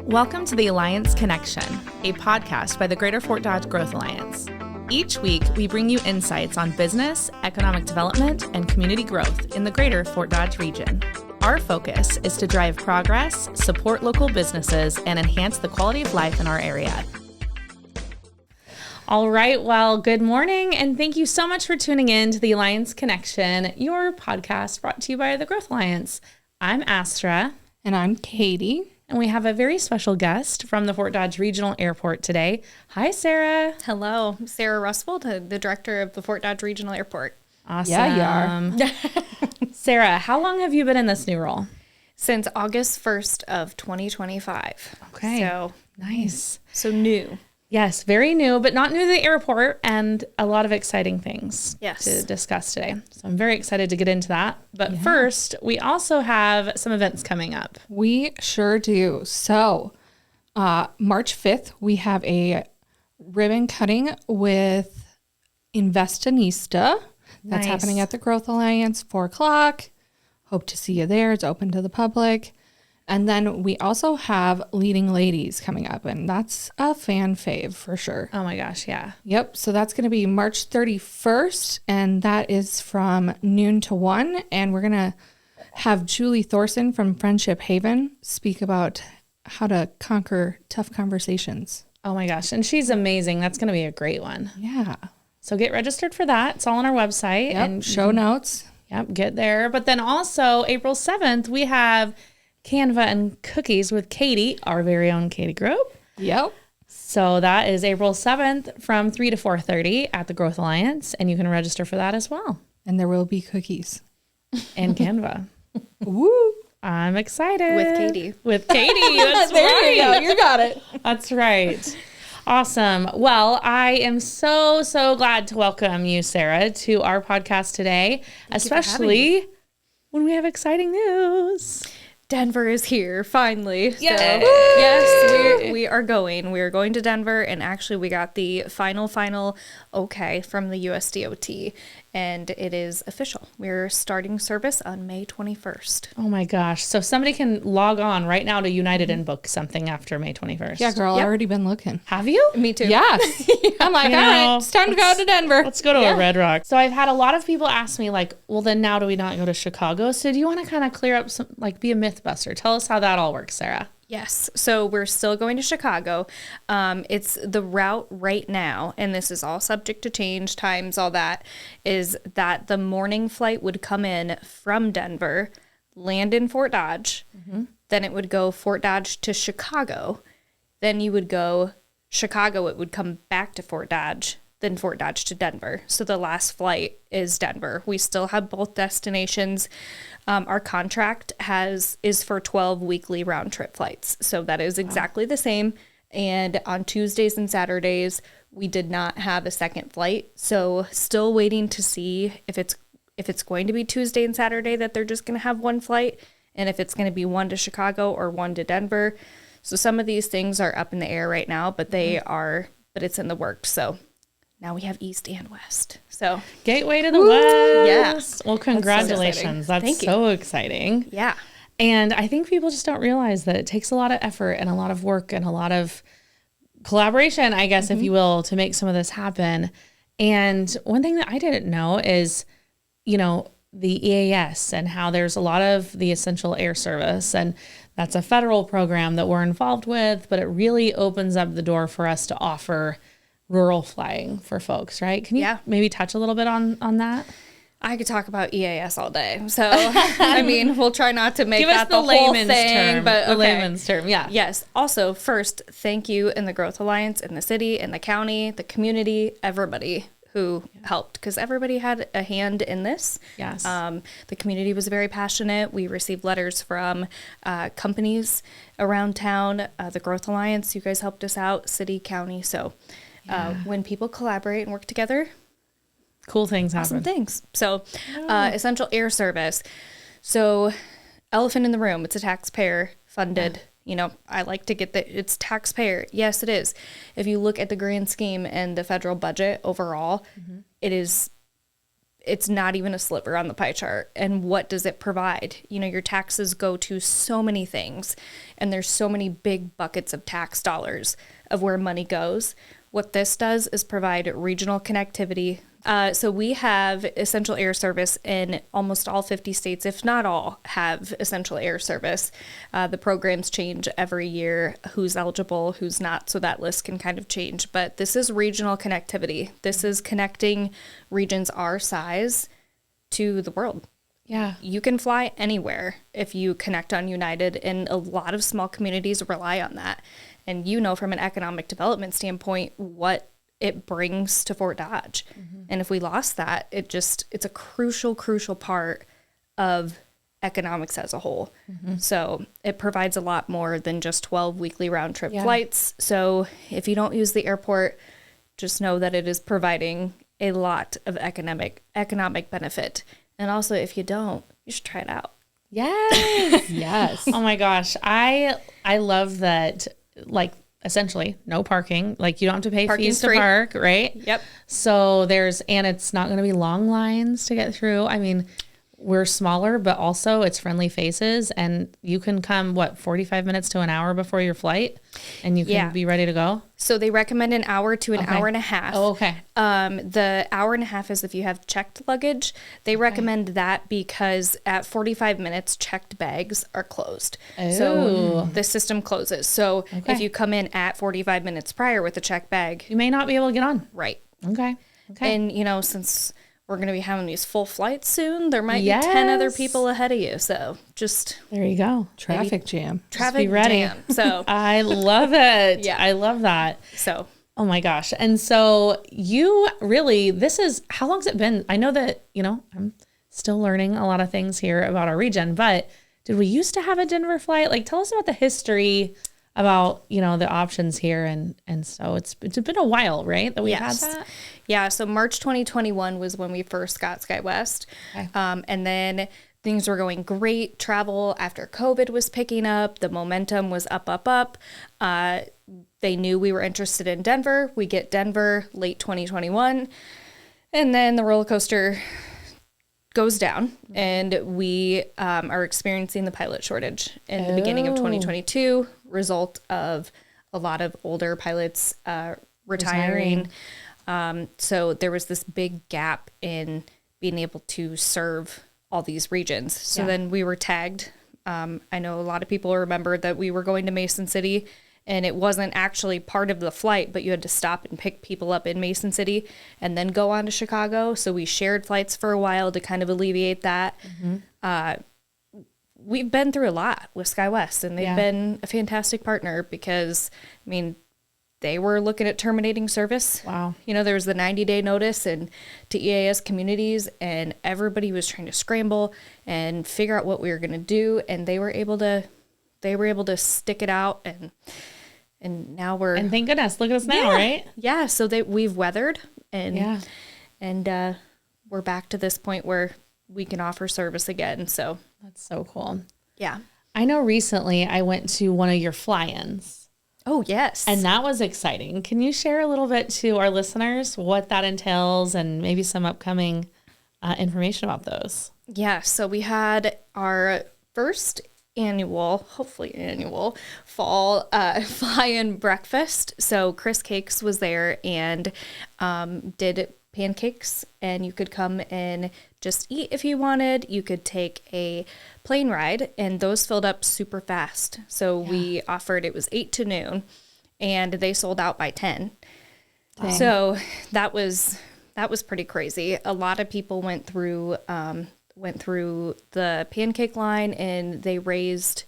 Welcome to the Alliance Connection, a podcast by the Greater Fort Dodge Growth Alliance. Each week, we bring you insights on business, economic development, and community growth in the Greater Fort Dodge region. Our focus is to drive progress, support local businesses, and enhance the quality of life in our area. All right, well, good morning, and thank you so much for tuning in to the Alliance Connection, your podcast brought to you by the Growth Alliance. I'm Astra. And I'm Katie. And we have a very special guest from the Fort Dodge Regional Airport today. Hi, Sarah. Hello, I'm Sarah Rustvold, the director of the Fort Dodge Regional Airport. Awesome. Yeah, you are. Sarah, how long have you been in this new role? Since August 1st of 2025. Okay. So nice. So new. Yes, very new, but not new to the airport, and a lot of exciting things to discuss today. So I'm very excited to get into that. But first, we also have some events coming up. We sure do. So March 5th, we have a ribbon cutting with Investinista. That's happening at the Growth Alliance, 4 o'clock. Hope to see you there. It's open to the public. And then we also have Leading Ladies coming up, and that's a fan fave for sure. Oh my gosh, yeah. Yep. So that's going to be March 31st, and that is from noon to 1. And we're going to have Julie Thorson from Friendship Haven speak about how to conquer tough conversations. Oh my gosh. And she's amazing. That's going to be a great one. Yeah. So get registered for that. It's all on our website. Yep. And show notes. Yep. Get there. But then also April 7th, we have Canva and Cookies with Katie, our very own Katie Group. Yep. So that is April 7th from 3 to 4:30 at the Growth Alliance, and you can register for that as well. And there will be cookies. And Canva. Woo! I'm excited. With Katie. With Katie. That's there right. you go. You got it. That's right. Awesome. Well, I am so glad to welcome you, Sarah, to our podcast today, especially when we have exciting news. Denver is here, finally. Yay. So, yes, we are going. We are going to Denver, and actually we got the final okay from the USDOT, and it is official. We're starting service on May 21st. Oh my gosh. So somebody can log on right now to United and book something after May 21st. Yeah, girl, I've already been looking. Have you? Me too. Yes. I'm like, all right, it's time to go to Denver. Let's go to a Red Rock. So I've had a lot of people ask me like, well, then now do we not go to Chicago? So do you want to kind of clear up some, like be a Mythbuster? Tell us how that all works, Sarah. Yes. So we're still going to Chicago. It's the route right now, and this is all subject to change, times, all that, is that the morning flight would come in from Denver, land in Fort Dodge, then it would go Fort Dodge to Chicago, then you would go Chicago, it would come back to Fort Dodge, then Fort Dodge to Denver. So the last flight is Denver. We still have both destinations. Our contract is for 12 weekly round trip flights. So that is exactly the same. And on Tuesdays and Saturdays, we did not have a second flight. So still waiting to see if it's going to be Tuesday and Saturday that they're just going to have one flight, and if it's going to be one to Chicago or one to Denver. So some of these things are up in the air right now, but but it's in the works. So now we have East and West. So Gateway to the West. Yes. Well, congratulations. That's so exciting. Yeah. And I think people just don't realize that it takes a lot of effort and a lot of work and a lot of collaboration, I guess, if you will, to make some of this happen. And one thing that I didn't know is, the EAS and how there's a lot of the essential air service, and that's a federal program that we're involved with, but it really opens up the door for us to offer rural flying for folks, right? Can you maybe touch a little bit on that? I could talk about EAS all day. So, I mean, we'll try not to make that the whole layman's thing, term, but the layman's term, yeah. Yes. Also, first, thank you in the Growth Alliance, in the city, in the county, the community, everybody who helped, because everybody had a hand in this. Yes. The community was very passionate. We received letters from companies around town, the Growth Alliance. You guys helped us out, city, county. So when people collaborate and work together, cool things happen. Awesome things. So essential air service. So elephant in the room, it's a taxpayer funded. I like to get it's taxpayer. Yes, it is. If you look at the grand scheme and the federal budget overall, it is it's not even a sliver on the pie chart. And what does it provide? You know, your taxes go to so many things, and there's so many big buckets of tax dollars of where money goes. What this does is provide regional connectivity. So we have essential air service in almost all 50 states, if not all, have essential air service. The programs change every year, who's eligible, who's not, so that list can kind of change. But this is regional connectivity. This is connecting regions our size to the world. Yeah. You can fly anywhere if you connect on United, and a lot of small communities rely on that. And you know, from an economic development standpoint, what it brings to Fort Dodge. And if we lost that, it's a crucial part of economics as a whole. So it provides a lot more than just 12 weekly round trip flights. So if you don't use the airport, just know that it is providing a lot of economic benefit. And also, if you don't, you should try it out. Yes. Yes. Oh my gosh. I love that, like, essentially no parking. Like, you don't have to pay Parking's fees to free. park, right? Yep. So and it's not going to be long lines to get through. I mean, we're smaller, but also it's friendly faces, and you can come 45 minutes to an hour before your flight, and you can be ready to go. So they recommend an hour to an hour and a half. Oh, okay. The hour and a half is if you have checked luggage. They recommend that because at 45 minutes, checked bags are closed. So the system closes. So if you come in at 45 minutes prior with a checked bag, You may not be able to get on. right. Okay. And, you know, since we're going to be having these full flights soon, there might be 10 other people ahead of you. So just There you go. Traffic jam. traffic ready. jam. So, I love it. Yeah. I love that. so Oh my gosh. And so you really, how long's it been? I know that, you know, I'm still learning a lot of things here about our region, but did we used to have a Denver flight? Like, tell us about the history about, you know, the options here. And so it's been a while, right? That we've had that? Yeah, so March 2021 was when we first got SkyWest. Okay. And then things were going great. Travel after COVID was picking up. The momentum was up. They knew we were interested in Denver. We get Denver late 2021. And then the roller coaster goes down, and we are experiencing the pilot shortage in the beginning of 2022, result of a lot of older pilots retiring. So there was this big gap in being able to serve all these regions. So then we were tagged. I know a lot of people remember that we were going to Mason City, and it wasn't actually part of the flight, but you had to stop and pick people up in Mason City and then go on to Chicago. So we shared flights for a while to kind of alleviate that. We've been through a lot with SkyWest, and they've been a fantastic partner because, I mean, they were looking at terminating service. Wow. You know, there was the 90-day notice and to EAS communities, and everybody was trying to scramble and figure out what we were going to do. And they were able to stick it out, and now we're, And thank goodness, look at us now, right? yeah. So we've weathered, and we're back to this point where we can offer service again. So That's so cool. yeah. I know recently I went to one of your fly-ins. Oh yes. And that was exciting. Can you share a little bit to our listeners what that entails and maybe some upcoming information about those? Yeah, so we had our first hopefully annual fall fly-in breakfast. So Chris Cakes was there and did pancakes, and you could come and just eat if you wanted. You could take a plane ride, and those filled up super fast. So we offered, it was 8 to noon, and they sold out by 10. Dang. So that was pretty crazy. A lot of people went through the pancake line, and they raised,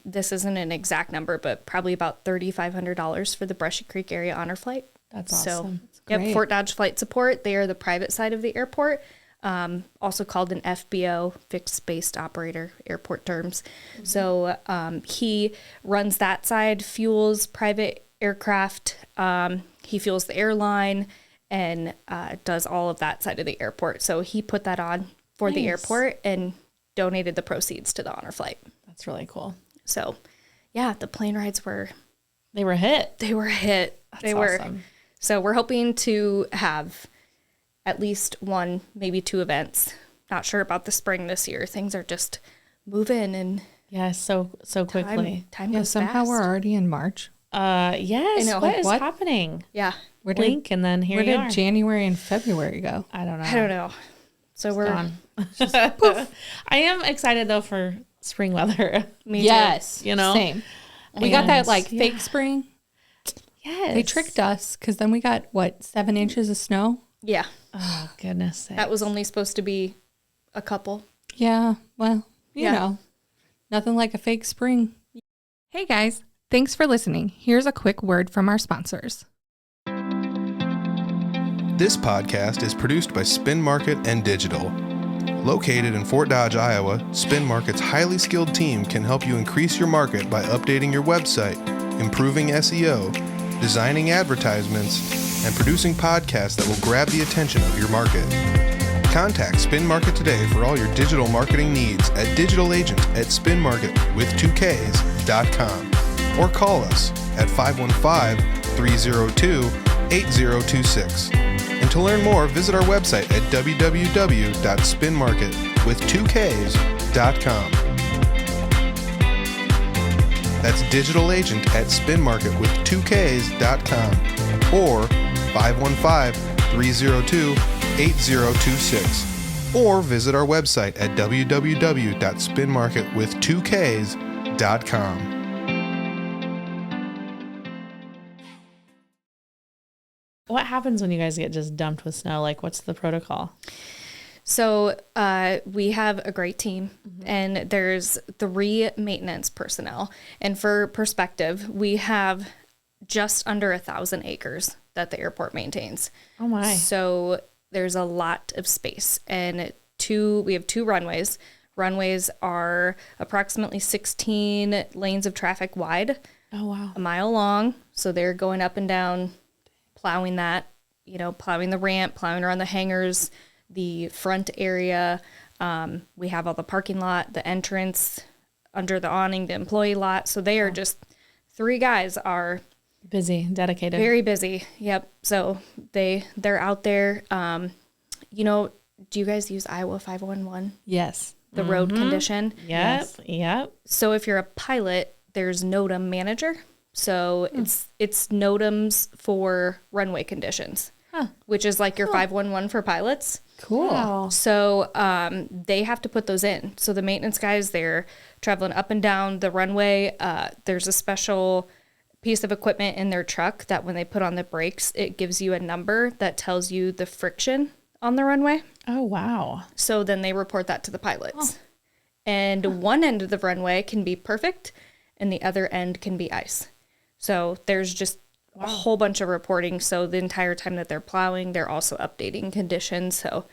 this isn't an exact number, but probably about $3,500 for the Brushy Creek Area Honor Flight. That's awesome. Yep, Fort Dodge Flight Support. They are the private side of the airport, also called an FBO, Fixed Based Operator, airport terms. Mm-hmm. So he runs that side, fuels private aircraft. He fuels the airline and does all of that side of the airport. So he put that on for the airport and donated the proceeds to the honor flight. That's really cool. So, yeah, the plane rides They were a hit. They were a hit. That's awesome. So we're hoping to have at least one, maybe 2 events. Not sure about the spring this year. Things are just moving and so quickly. Time Yeah, goes somehow fast. we're already in March. Yes. I know. What is What? happening? Yeah. Blink and then here Where you did are. January and February go? I don't know. I don't know. So we're Gone. I am excited though for spring weather. me Yes. You know? Same. We got that And- like fake spring. Yes. They tricked us because then we got, 7 inches of snow? too. Yeah. Oh goodness sakes. That was only supposed to be a couple. Yeah. Well, you Yeah. know, nothing like a fake spring. Hey guys, thanks for listening. Here's a quick word from our sponsors. This podcast is produced by Spin Market and Digital. Located in Fort Dodge, Iowa, Spin Market's highly skilled team can help you increase your market by updating your website, improving SEO, designing advertisements, and producing podcasts that will grab the attention of your market. Contact Spin Market today for all your digital marketing needs at digitalagent@spinmarket.com or call us at 515-302-8026. And to learn more, visit our website at www.spinmarket.com. That's digitalagent@spinmarket.com or 515-302-8026. Or visit our website at www.spinmarket.com. What happens when you guys get just dumped with snow? Like, what's the protocol? So we have a great team, and there's 3 maintenance personnel. And for perspective, we have just under 1,000 acres that the airport maintains. Oh my. So there's a lot of space, and we have 2 runways. Runways are approximately 16 lanes of traffic wide, Oh wow. a mile long. So they're going up and down, plowing that, plowing the ramp, plowing around the hangars, the front area. We have all the parking lot, the entrance, under the awning, the employee lot. So they are just 3 guys are Busy, dedicated. very busy. Yep. So they're out there. Do you guys use Iowa 511, Yes. the road condition? Yep. Yep. So if you're a pilot, there's NOTAM manager. So it's NOTAMs for runway conditions, which is like your 511 for pilots. Cool. Wow. So they have to put those in. So the maintenance guys, they're traveling up and down the runway. There's a special piece of equipment in their truck that when they put on the brakes, it gives you a number that tells you the friction on the runway. Oh wow. So then they report that to the pilots. And one end of the runway can be perfect and the other end can be ice. So there's just a whole bunch of reporting. So the entire time that they're plowing, they're also updating conditions. So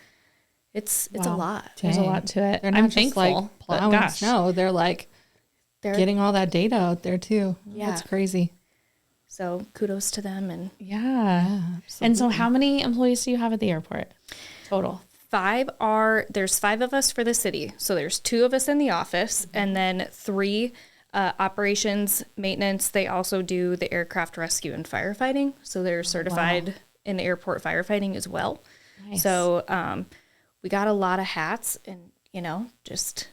it's a lot. There's a Dang. lot to it. They're not I'm just thankful. like but plowing gosh. snow. They're like They're getting all that data out there too. Yeah. That's crazy. so kudos to them. And Yeah. And so how many employees do you have at the airport total? there's 5 of us for the city. So there's 2 of us in the office and then 3 operations, maintenance. They also do the aircraft rescue and firefighting. So they're certified in airport firefighting as well. Nice. So we got a lot of hats and, just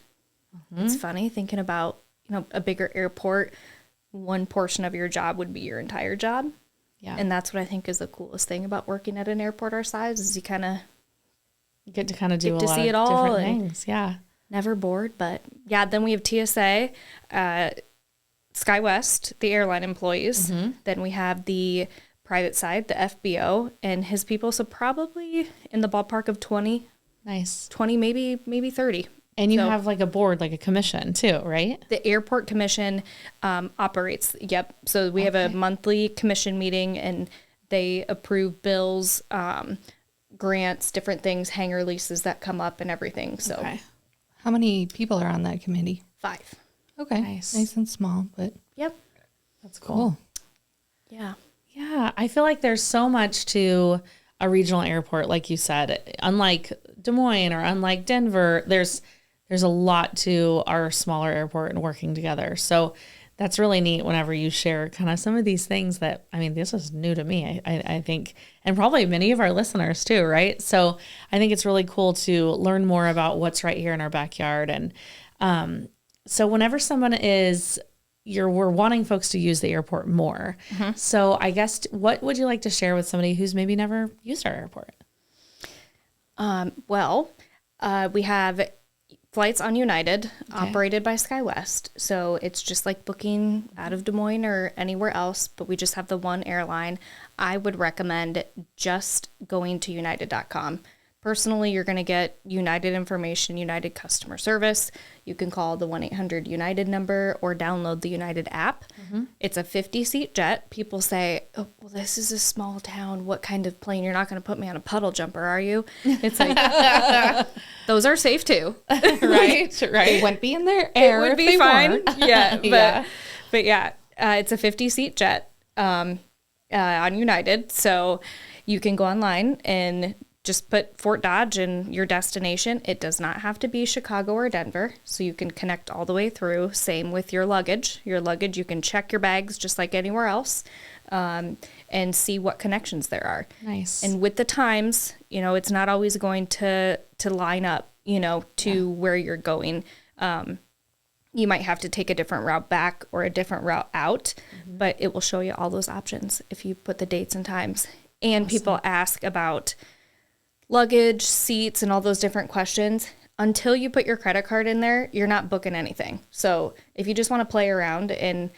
it's funny thinking about, a bigger airport. One portion of your job would be your entire job. Yeah. And that's what I think is the coolest thing about working at an airport our size is you kind of You get to kind of do Get a to lot see of it all different and- things. Yeah. never bored, but yeah, then we have TSA, SkyWest, the airline employees. Then we have the private side, the FBO, and his people. So probably in the ballpark of 20, Nice. maybe 30. And you So- have like a board, like a commission too, right? The airport commission operates. Yep. So we have a monthly commission meeting and they approve bills, grants, different things, hangar leases that come up and everything. So Okay. How many people are on that committee? 5. Okay. Nice. Nice and small, but Yep. That's cool. cool. Yeah. Yeah. I feel like there's so much to a regional airport, like you said. Unlike Des Moines or unlike Denver, there's a lot to our smaller airport and working together. So that's really neat whenever you share kind of some of these things that, I mean, this is new to me, I think, and probably many of our listeners too, right? So I think it's really cool to learn more about what's right here in our backyard. And so whenever someone we're wanting folks to use the airport more. So I guess what would you like to share with somebody who's maybe never used our airport? We have flights on United, operated by SkyWest. So it's just like booking out of Des Moines or anywhere else, but we just have the one airline. I would recommend just going to united.com. Personally, you're going to get United information, United customer service. You can call the 1-800-UNITED number or download the United app. It's a 50-seat jet. People say, oh, well, this is a small town. What kind of plane? You're not going to put me on a puddle jumper, are you? It's like, those are safe too. Right. They wouldn't be in their air. It would be fine. Yeah. But it's a 50-seat jet on United. So you can go online and just put Fort Dodge in your destination. It does not have to be Chicago or Denver, so you can connect all the way through. Same with your luggage. Your luggage, you can check your bags just like anywhere else, and see what connections there are. Nice. And with the times, it's not always going to line up, to where you're going. You might have to take a different route back or a different route out, but it will show you all those options if you put the dates and times. And people ask about luggage, seats, and all those different questions. Until you put your credit card in there, you're not booking anything. So if you just want to play around and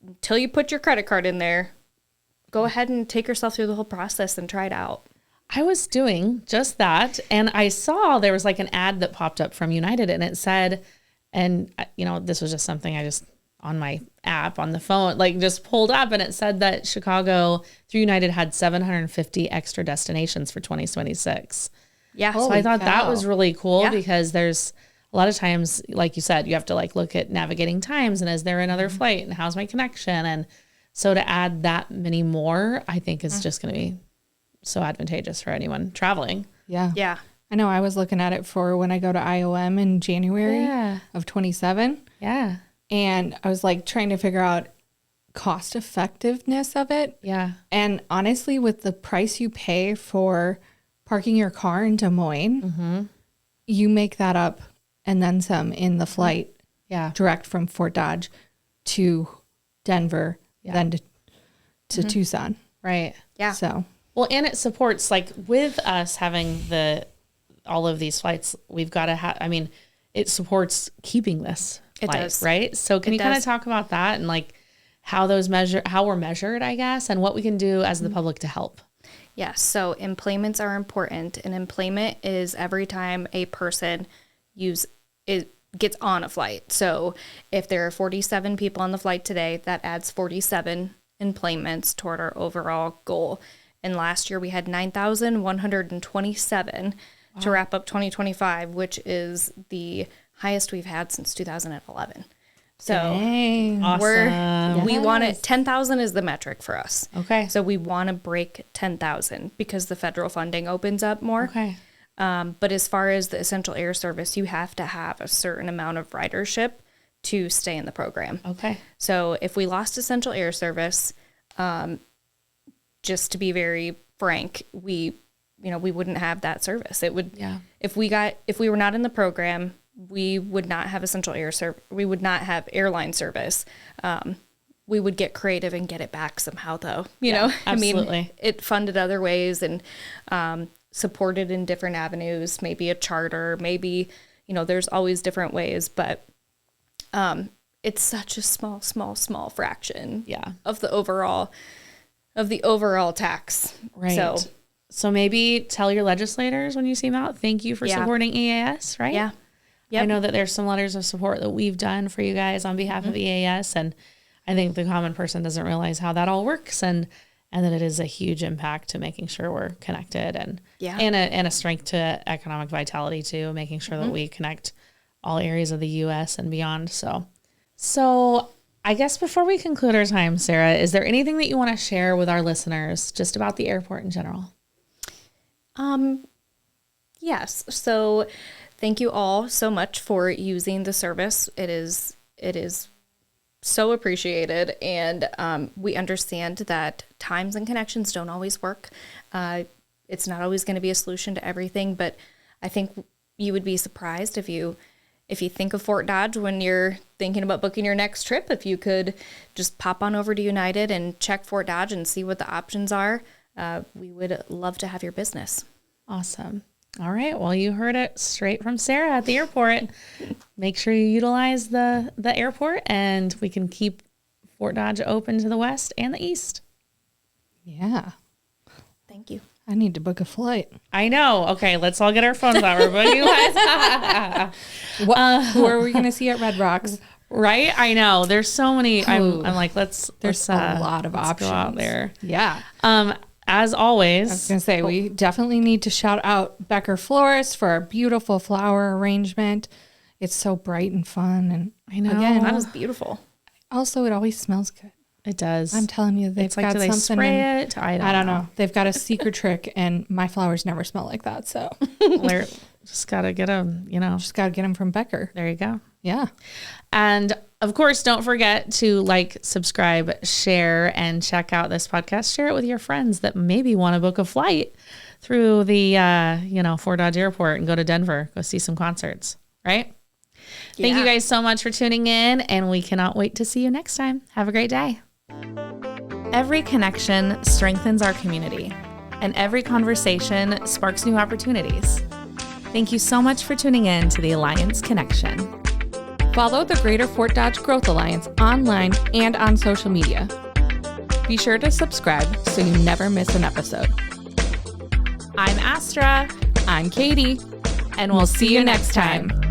until you put your credit card in there, go ahead and take yourself through the whole process and try it out. I was doing just that, and I saw there was like an ad that popped up from United, and it said, and this was just something I just on my app on the phone, like just pulled up, and it said that Chicago through United had 750 extra destinations for 2026. Yeah. So I thought that was really cool because there's a lot of times, like you said, you have to like look at navigating times and is there another flight and how's my connection? And so to add that many more, I think is just going to be so advantageous for anyone traveling. Yeah. Yeah. I know I was looking at it for when I go to IOM in January of 27. Yeah. And I was like trying to figure out cost effectiveness of it. Yeah. And honestly, with the price you pay for parking your car in Des Moines, you make that up and then some in the flight direct from Fort Dodge to Denver, then to Tucson. Right. Yeah. So, well, and it supports, like with us having all of these flights, we've got to have, it supports keeping this. It flight, does. Right. So can you kind of talk about that and like how we're measured, I guess, and what we can do as the public to help? Yes. So emplanements are important. And emplanement is every time a person gets on a flight. So if there are 47 people on the flight today, that adds 47 emplanements toward our overall goal. And last year we had 9,127 to wrap up 2025, which is the highest we've had since 2011. So Awesome. we want it. 10,000 is the metric for us. Okay. So we want to break 10,000 because the federal funding opens up more. Okay. But as far as the essential air service, you have to have a certain amount of ridership to stay in the program. Okay. So if we lost essential air service, just to be very frank, we wouldn't have that service. It would, if we were not in the program, we would not have essential air service. We would not have airline service. We would get creative and get it back somehow, though. You know, absolutely. It funded other ways and supported in different avenues. Maybe a charter. Maybe there's always different ways, but it's such a small fraction. Of the overall tax. Right. So maybe tell your legislators when you see them out, thank you for supporting EAS, right? Yeah. Yep. I know that there's some letters of support that we've done for you guys on behalf of EAS, and I think the common person doesn't realize how that all works, and that it is a huge impact to making sure we're connected, and a strength to economic vitality too, making sure that we connect all areas of the U.S. and beyond. So I guess before we conclude our time, Sarah, is there anything that you want to share with our listeners just about the airport in general? Yes. So thank you all so much for using the service. It is so appreciated. And we understand that times and connections don't always work. It's not always going to be a solution to everything, but I think you would be surprised if you think of Fort Dodge when you're thinking about booking your next trip, if you could just pop on over to United and check Fort Dodge and see what the options are. We would love to have your business. Awesome. All right. Well, you heard it straight from Sarah at the airport. Make sure you utilize the airport, and we can keep Fort Dodge open to the west and the east. Yeah. Thank you. I need to book a flight. I know. Okay, let's all get our phones out. We're booking flights. Who are we going to see at Red Rocks? Right? I know. There's so many. I'm like, there's a lot of options go out there. Yeah. As always, I was going to say, we definitely need to shout out Becker Florist for our beautiful flower arrangement. It's so bright and fun. And I know. Again, That was beautiful. also, it always smells good. It does. I'm telling you, they've got do they something. spray it? I don't know. They've got a secret trick, and my flowers never smell like that. So They're just got to get them, just got to get them from Becker. There you go. Yeah. And of course, don't forget to like, subscribe, share, and check out this podcast. Share it with your friends that maybe want to book a flight through the, Fort Dodge Airport and go to Denver, go see some concerts, right? Yeah. Thank you guys so much for tuning in, and we cannot wait to see you next time. Have a great day. Every connection strengthens our community, and every conversation sparks new opportunities. Thank you so much for tuning in to the Alliance Connection. Follow the Greater Fort Dodge Growth Alliance online and on social media. Be sure to subscribe so you never miss an episode. I'm Astra. I'm Katie. And we'll see you next time.